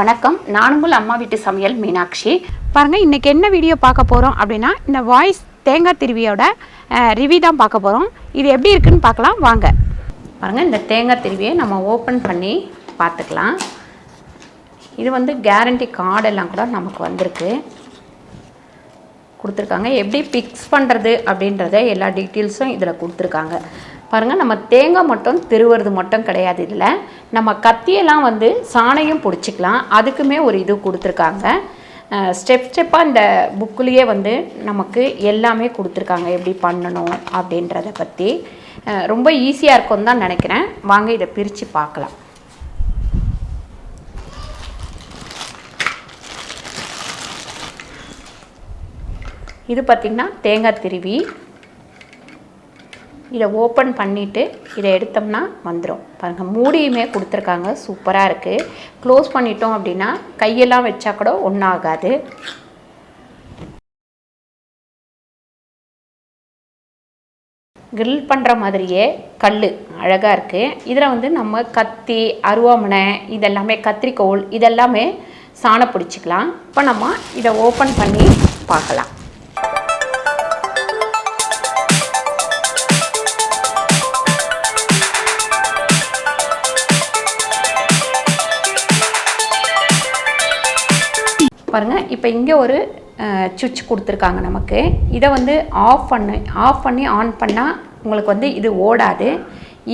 வணக்கம், நான் உங்கள் அம்மா வீட்டு சமையல் மீனாட்சி. பாருங்கள், இன்றைக்கி என்ன வீடியோ பார்க்க போகிறோம் அப்படின்னா, இந்த வாய்ஸ் தேங்காய் திருவியோட ரிவ்யூ தான் பார்க்க போகிறோம். இது எப்படி இருக்குன்னு பார்க்கலாம் வாங்க. பாருங்கள், இந்த தேங்காய் திருவியை நம்ம ஓப்பன் பண்ணி பார்த்துக்கலாம். இது வந்து கேரண்டி கார்டெல்லாம் கூட நமக்கு வந்திருக்கு, கொடுத்துருக்காங்க. எப்படி ஃபிக்ஸ் பண்ணுறது அப்படின்றத எல்லா டீட்டெயில்ஸும் இதில் கொடுத்துருக்காங்க. பாருங்கள், நம்ம தேங்காய் மட்டும் திருவுறது மட்டும் கிடையாது. இதில் நம்ம கத்தியெல்லாம் வந்து சாணையும் பிடிச்சிக்கலாம். அதுக்குமே ஒரு இது கொடுத்துருக்காங்க. ஸ்டெப்பாக இந்த புக்குலேயே வந்து நமக்கு எல்லாமே கொடுத்துருக்காங்க, எப்படி பண்ணணும் அப்படின்றத பற்றி. ரொம்ப ஈஸியாக இருக்கும்னு தான் நினைக்கிறேன். வாங்க இதை பிரித்து பார்க்கலாம். இது பார்த்திங்கன்னா தேங்காய் திருவி. இதை ஓப்பன் பண்ணிவிட்டு இதை எடுத்தோம்னா வந்துடும். பாருங்கள், மூடியுமே கொடுத்துருக்காங்க, சூப்பராக இருக்குது. க்ளோஸ் பண்ணிட்டோம் அப்படின்னா கையெல்லாம் வச்சா கூட ஒன்றும் ஆகாது. கிரில் பண்ணுற மாதிரியே கல் அழகாக இருக்குது. இதில் வந்து நம்ம கத்தி, அருவாமனை, இதெல்லாமே கத்திரிக்கோல் இதெல்லாமே சாண பிடிச்சிக்கலாம். இப்போ நம்ம இதை ஓப்பன் பண்ணி பார்க்கலாம். பாருங்கள், இப்போ இங்கே ஒரு சுவிட்ச் கொடுத்துருக்காங்க நமக்கு. இதை வந்து ஆஃப் பண்ணி ஆன் பண்ணால் உங்களுக்கு வந்து இது ஓடாது.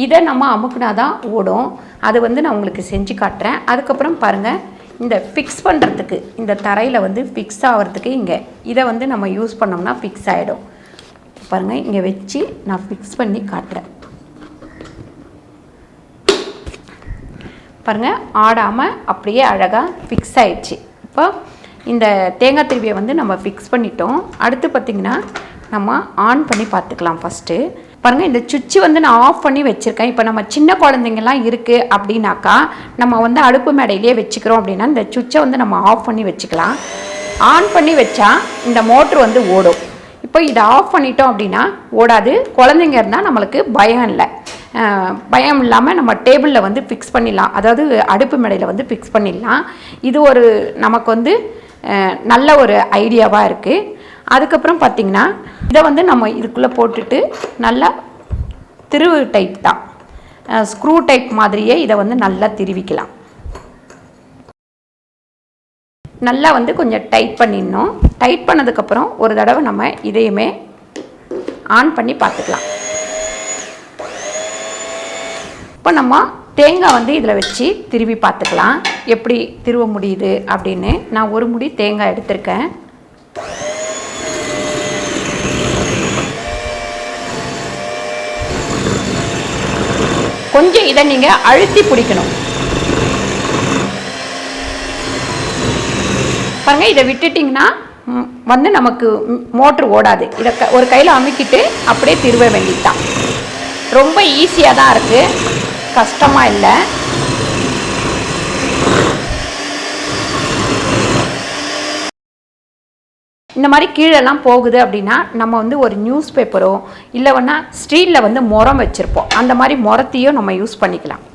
இதை நம்ம அமுக்குனா தான் ஓடும். அது வந்து நான் உங்களுக்கு செஞ்சு காட்டுறேன். அதுக்கப்புறம் பாருங்கள், இந்த ஃபிக்ஸ் பண்ணுறதுக்கு இந்த தரையில் வந்து ஃபிக்ஸ் ஆகிறதுக்கு இதை வந்து நம்ம யூஸ் பண்ணோம்னா ஃபிக்ஸ் ஆகிடும். பாருங்கள், இங்கே வச்சு நான் ஃபிக்ஸ் பண்ணி காட்டுறேன். பாருங்கள், ஆடாமல் அப்படியே அழகாக ஃபிக்ஸ் ஆயிடுச்சு. இப்போ இந்த தேங்காய் திருவியை வந்து நம்ம ஃபிக்ஸ் பண்ணிட்டோம். அடுத்து பார்த்திங்கன்னா நம்ம ஆன் பண்ணி பார்த்துக்கலாம். ஃபஸ்ட்டு பாருங்கள், இந்த சுவிட்சு வந்து நான் ஆஃப் பண்ணி வச்சுருக்கேன். இப்போ நம்ம சின்ன குழந்தைங்கள்லாம் இருக்குது அப்படின்னாக்கா நம்ம வந்து அடுப்பு மேடையிலே வச்சுக்கிறோம் அப்படின்னா இந்த சுவிட்சை வந்து நம்ம ஆஃப் பண்ணி வச்சுக்கலாம். ஆன் பண்ணி வச்சா இந்த மோட்ரு வந்து ஓடும். இப்போ இதை ஆஃப் பண்ணிட்டோம் அப்படின்னா ஓடாது. குழந்தைங்க இருந்தால் நம்மளுக்கு பயம் இல்லை. பயம் இல்லாமல் நம்ம டேபிளில் வந்து ஃபிக்ஸ் பண்ணிடலாம், அதாவது அடுப்பு மேடையில் வந்து ஃபிக்ஸ் பண்ணிடலாம். இது ஒரு நமக்கு வந்து நல்ல ஒரு ஐடியாவாக இருக்குது. அதுக்கப்புறம் பார்த்திங்கன்னா இதை வந்து நம்ம இதுக்குள்ளே போட்டுட்டு நல்லா திருவு டைப் தான், ஸ்க்ரூ டைப் மாதிரியே இதை வந்து நல்லா திருவிக்கலாம். நல்லா வந்து கொஞ்சம் டைட் பண்ணிடணும். டைட் பண்ணதுக்கப்புறம் ஒரு தடவை நம்ம இதையுமே ஆன் பண்ணி பார்த்துக்கலாம். இப்போ நம்ம தேங்காய் வந்து இதில் வச்சு திருவி பார்த்துக்கலாம், எப்படி திருவ முடியுது அப்படின்னு. நான் ஒரு முடி தேங்காய் எடுத்திருக்கேன். கொஞ்சம் இதை நீங்கள் அழுத்தி பிடிக்கணும். பாருங்கள், இதை விட்டுட்டிங்கன்னா வந்து நமக்கு மோட்ரு ஓடாது. இதை ஒரு கையில் அமுக்கிட்டு அப்படியே திருவ வேண்டியதுதான். ரொம்ப ஈஸியாக தான் இருக்குது, கஷ்டமாக இல்லை. இந்த மாதிரி கீழெல்லாம் போகுது அப்படின்னா நம்ம வந்து ஒரு நியூஸ் பேப்பரோ இல்லை வேணா ஸ்டீலில் வந்து முறம் வச்சுருப்போம், அந்த மாதிரி முறத்தையும் நம்ம யூஸ் பண்ணிக்கலாம்.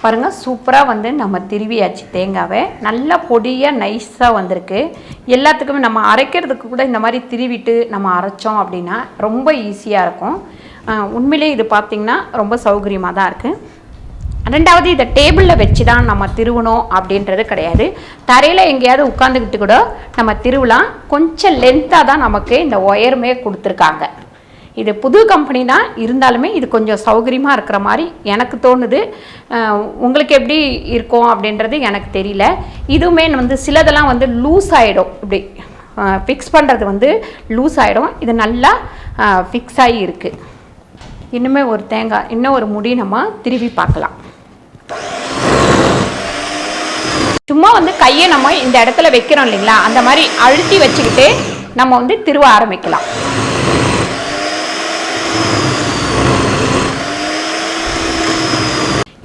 பாருங்கள், சூப்பராக வந்து நம்ம திருவியாச்சு. தேங்காவை நல்லா பொடியாக நைஸாக வந்திருக்கு. எல்லாத்துக்குமே நம்ம அரைக்கிறதுக்கு கூட இந்த மாதிரி திருவிட்டு நம்ம அரைச்சோம் அப்படின்னா ரொம்ப ஈஸியாக இருக்கும். உண்மையிலே இது பார்த்திங்கன்னா ரொம்ப சௌகரியமாக தான் இருக்குது. ரெண்டாவது, இதை டேபிளில் வச்சு தான் நம்ம திருவணும் அப்படின்றது கிடையாது. தரையில் எங்கேயாவது உட்காந்துக்கிட்டு கூட நம்ம திருவலாம். கொஞ்சம் லென்த்தாக தான் நமக்கு இந்த ஒயருமே கொடுத்துருக்காங்க. இது புது கம்பெனி தான் இருந்தாலுமே இது கொஞ்சம் சௌகரியமாக இருக்கிற மாதிரி எனக்கு தோணுது. உங்களுக்கு எப்படி இருக்கும் அப்படின்றது எனக்கு தெரியல. இதுவுமே வந்து சிலதெல்லாம் வந்து லூஸ் ஆகிடும், இப்படி ஃபிக்ஸ் பண்ணுறது வந்து லூஸ் ஆகிடும். இது நல்லா ஃபிக்ஸ் ஆகி இருக்குது. இன்னுமே ஒரு தேங்காய், இன்னும் ஒரு முடி நம்ம திருவி பார்க்கலாம். சும்மா வந்து கையை நம்ம இந்த இடத்துல வைக்கிறோம் இல்லைங்களா, அந்த மாதிரி அழுத்தி வச்சுக்கிட்டு நம்ம வந்து திருவ ஆரம்பிக்கலாம்.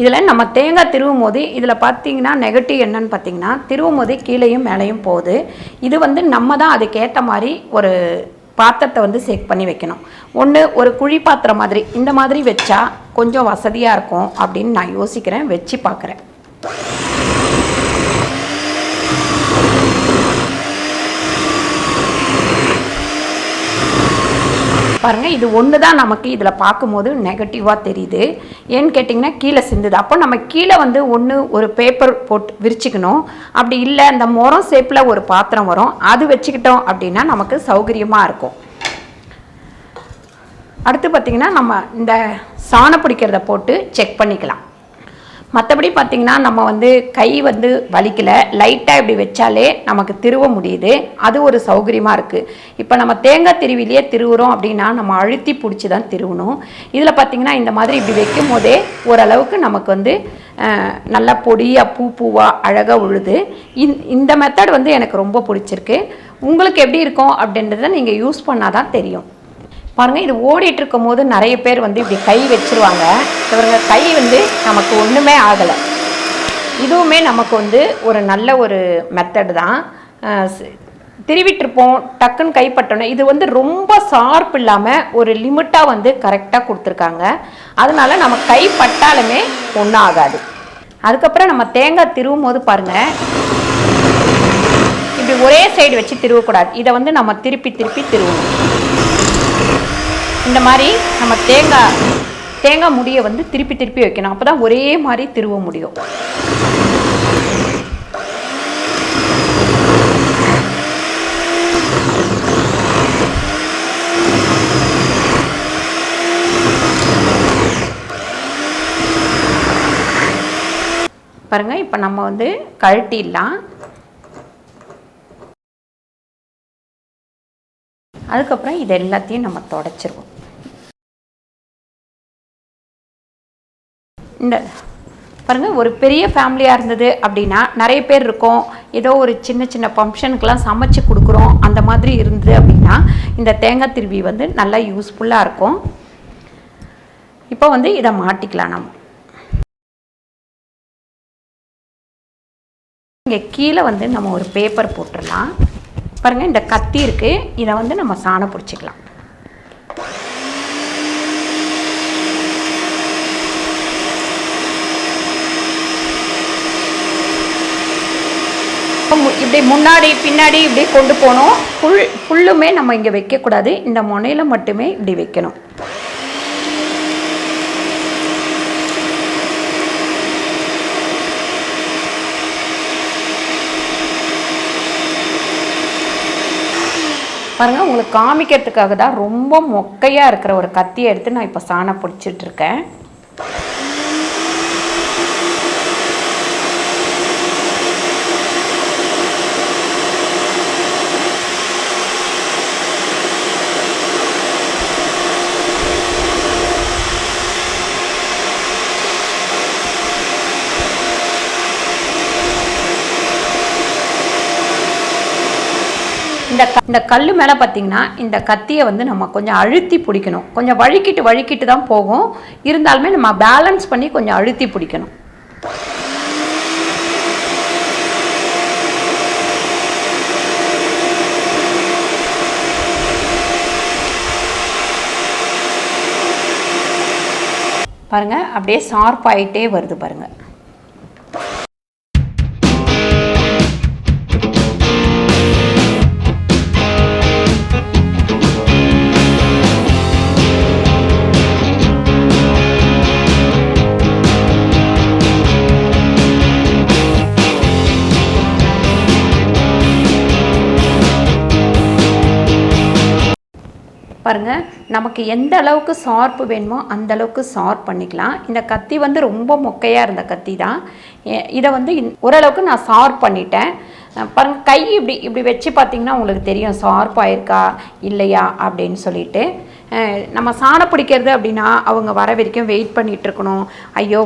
இதில் நம்ம தேங்காய் திருவும் போது இதில் பார்த்தீங்கன்னா நெகட்டிவ் என்னன்னு பார்த்தீங்கன்னா திருவும் போது கீழேயும் மேலேயும் போகுது. இது வந்து நம்ம தான் அதுக்கேற்ற மாதிரி ஒரு பாத்திரத்தை வந்து செக் பண்ணி வைக்கணும். ஒன்று ஒரு குழி பாத்திரம் மாதிரி இந்த மாதிரி வச்சா கொஞ்சம் வசதியாக இருக்கும் அப்படின்னு நான் யோசிக்கிறேன், வச்சு பார்க்குறேன். பாருங்கள், இது ஒன்று தான் நமக்கு இதில் பார்க்கும்போது நெகட்டிவாக தெரியுது. ஏன்னு கேட்டிங்கன்னா கீழே சிந்துது. அப்போ நம்ம கீழே வந்து ஒன்று ஒரு பேப்பர் போட்டு விரிச்சிக்கணும். அப்படி இல்லை இந்த முறம் ஷேப்பில் ஒரு பாத்திரம் வரும், அது வச்சுக்கிட்டோம் அப்படின்னா நமக்கு சௌகரியமாக இருக்கும். அடுத்து பார்த்திங்கன்னா நம்ம இந்த சாணம் பிடிக்கிறத போட்டு செக் பண்ணிக்கலாம். மற்றபடி பார்த்திங்கன்னா நம்ம வந்து கை வந்து வலிக்கலை, லைட்டாக இப்படி வச்சாலே நமக்கு திருவ முடியுது. அது ஒரு சௌகரியமாக இருக்குது. இப்போ நம்ம தேங்காய் திருவிலேயே திருவுறோம் அப்படின்னா நம்ம அழுத்தி பிடிச்சி தான் திருவணும். இதில் பார்த்திங்கன்னா இந்த மாதிரி இப்படி வைக்கும் போதே ஓரளவுக்கு நமக்கு வந்து நல்லா பொடியாக பூவாக அழகாக உழுது. இந்த மெத்தட் வந்து எனக்கு ரொம்ப பிடிச்சிருக்கு. உங்களுக்கு எப்படி இருக்கும் அப்படின்றத நீங்கள் யூஸ் பண்ணால் தான் தெரியும். பாருங்கள், இது ஓடிட்டு இருக்கும் போது நிறைய பேர் வந்து இப்படி கை வச்சுருவாங்க. இவங்க கை வந்து நமக்கு ஒன்றுமே ஆகலை. இதுவுமே நமக்கு வந்து ஒரு நல்ல ஒரு மெத்தடு தான். திருவிட்டுருப்போம், டக்குன்னு கைப்பற்றணும். இது வந்து ரொம்ப ஷார்ப் இல்லாமல் ஒரு லிமிட்டாக வந்து கரெக்டாக கொடுத்துருக்காங்க. அதனால நம்ம கை பட்டாலுமே ஒன்றும் ஆகாது. அதுக்கப்புறம் நம்ம தேங்காய் திருவும் போது பாருங்கள், இப்படி ஒரே சைடு வச்சு திருவக்கூடாது. இதை வந்து நம்ம திருப்பி திருவணும். இந்த மாதிரி நம்ம தேங்காய் முடியை வந்து திருப்பி வைக்கணும். அப்போ தான் ஒரே மாதிரி திருவ முடியும். பாருங்கள், இப்போ நம்ம வந்து கழட்டிடலாம். அதுக்கப்புறம் இது எல்லாத்தையும் நம்ம தொடச்சிருவோம். இந்த பாருங்கள், ஒரு பெரிய ஃபேமிலியாக இருந்தது அப்படின்னா நிறைய பேர் இருக்கோம், ஏதோ ஒரு சின்ன ஃபங்க்ஷனுக்கெலாம் சமைச்சு கொடுக்குறோம், அந்த மாதிரி இருந்தது அப்படின்னா இந்த தேங்காய் திருவி வந்து நல்லா யூஸ்ஃபுல்லாக இருக்கும். இப்போ வந்து இதை மாட்டிக்கலாம். நம்ம இங்கே கீழே வந்து நம்ம ஒரு பேப்பர் போட்டுடலாம். பாருங்கள், இந்த கத்தி இருக்குது, இதை வந்து நம்ம சாணம் பிடிச்சிக்கலாம். இப்படி முன்னாடி பின்னாடி இப்படி கொண்டு போகணும். ஃபுல்லுமே நம்ம இங்கே வைக்கக்கூடாது, இந்த முனையில் மட்டுமே இப்படி வைக்கணும். பாருங்கள், உங்களுக்கு காமிக்கிறதுக்காக தான் ரொம்ப மொக்கையாக இருக்கிற ஒரு கத்தியை எடுத்து நான் இப்போ சாணம் பிடிச்சிட்ருக்கேன். இந்த கல் மேலே பார்த்திங்கன்னா இந்த கத்தியை வந்து நம்ம கொஞ்சம் அழுத்தி பிடிக்கணும். கொஞ்சம் வழுக்கிட்டு தான் போகும், இருந்தாலுமே நம்ம பேலன்ஸ் பண்ணி கொஞ்சம் அழுத்தி பிடிக்கணும். பாருங்கள், அப்படியே ஷார்ப் ஆகிட்டே வருது பாருங்கள். பாருங்கள், நமக்கு எந்த அளவுக்கு ஷார்ப்பு வேணுமோ அந்த அளவுக்கு ஷார்ப் பண்ணிக்கலாம். இந்த கத்தி வந்து ரொம்ப மொக்கையாக இருந்த கத்தி தான். இதை வந்து ஓரளவுக்கு நான் ஷார்ப் பண்ணிட்டேன். பாருங்கள், கை இப்படி வச்சு பார்த்திங்கன்னா உங்களுக்கு தெரியும் ஷார்ப் ஆயிருக்கா இல்லையா அப்படின்னு சொல்லிட்டு. நம்ம சாணம் பிடிக்கிறது அப்படின்னா அவங்க வர வரைக்கும் வெயிட் பண்ணிகிட்ருக்கணும். ஐயோ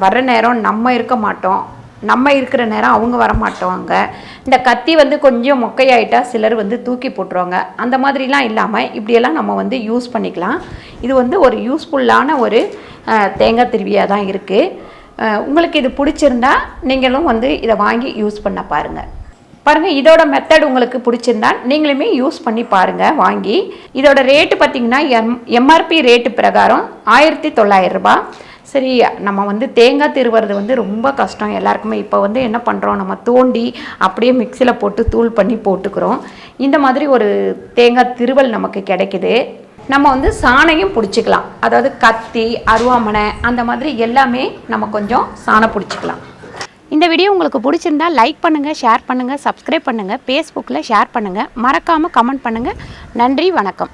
வர நேரம் நம்ம இருக்க மாட்டோம், நம்ம இருக்கிற நேரம் அவங்க வரமாட்டோங்க. இந்த கத்தி வந்து கொஞ்சம் மொக்கையாயிட்டால் சிலர் வந்து தூக்கி போட்டுருவாங்க. அந்த மாதிரிலாம் இல்லாமல் இப்படியெல்லாம் நம்ம வந்து யூஸ் பண்ணிக்கலாம். இது வந்து ஒரு யூஸ்ஃபுல்லான ஒரு தேங்காய் திருவியாக தான் இருக்குது. உங்களுக்கு இது பிடிச்சிருந்தா நீங்களும் வந்து இதை வாங்கி யூஸ் பண்ண பாருங்கள். பாருங்கள், இதோட மெத்தட் உங்களுக்கு பிடிச்சிருந்தா நீங்களுமே யூஸ் பண்ணி பாருங்கள் வாங்கி. இதோட ரேட்டு பார்த்திங்கன்னா எம்ஆர்பி ரேட்டு பிரகாரம் 1900 ரூபாய். சரி, நம்ம வந்து தேங்காய் திருவுறது வந்து ரொம்ப கஷ்டம் எல்லாருக்குமே. இப்போ வந்து என்ன பண்ணுறோம், நம்ம தோண்டி அப்படியே மிக்சியில் போட்டு தூள் பண்ணி போட்டுக்கிறோம். இந்த மாதிரி ஒரு தேங்காய் திருவல் நமக்கு கிடைக்குது. நம்ம வந்து சாணையும் பிடிச்சிக்கலாம், அதாவது கத்தி, அருவாமனை அந்த மாதிரி எல்லாமே நம்ம கொஞ்சம் சாணம் பிடிச்சிக்கலாம். இந்த வீடியோ உங்களுக்கு பிடிச்சிருந்தா லைக் பண்ணுங்கள், ஷேர் பண்ணுங்கள், சப்ஸ்கிரைப் பண்ணுங்கள், ஃபேஸ்புக்கில் ஷேர் பண்ணுங்கள், மறக்காமல் கமெண்ட் பண்ணுங்கள். நன்றி, வணக்கம்.